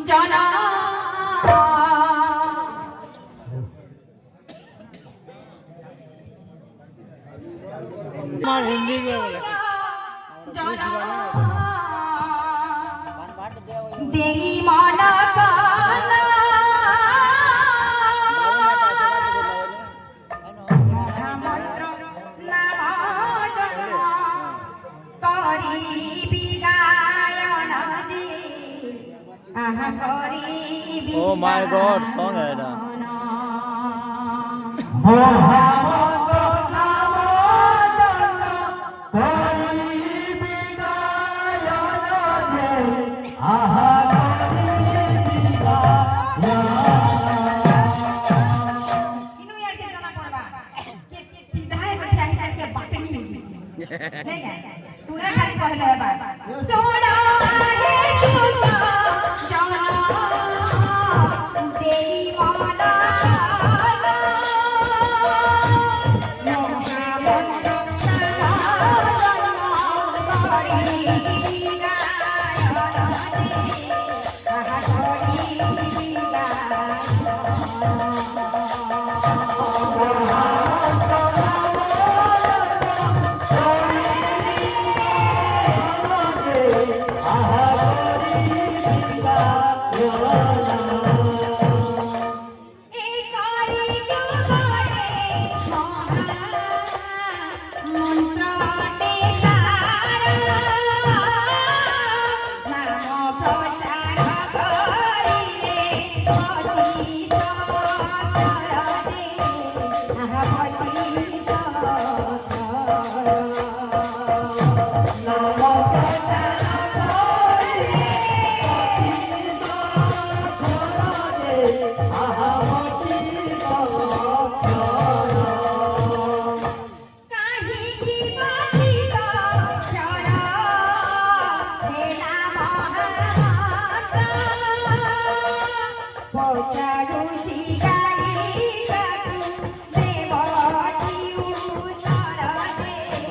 জানা আমার হিন্দি কে বলে দেহি মানা কানা Oh my God, song है ना। सोना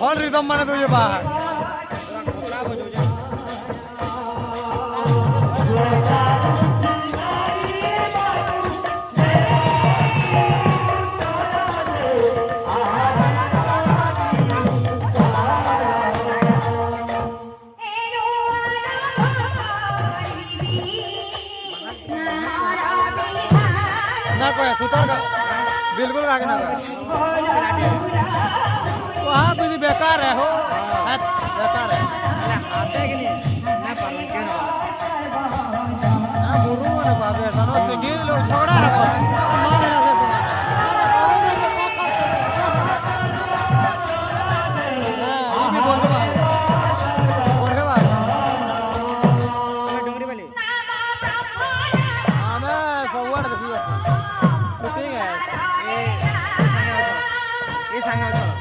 और रिदम माने तो ये बाहर ना कोई सुतर का बिल्कुल आगे ना तो हाँ कुछ बेकार है हो बेकार है आते कि नहीं मैं पालन के ना बुरू ना बाबे सनो से गिर लो छोड़ा है मार रहा से ये बोल दो मैं डोंगरी वाली हां मैं सवार देखी है शूटिंग है ये सांगा चलो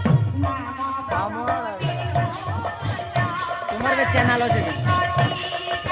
तुम्हारे चैनल हो चुके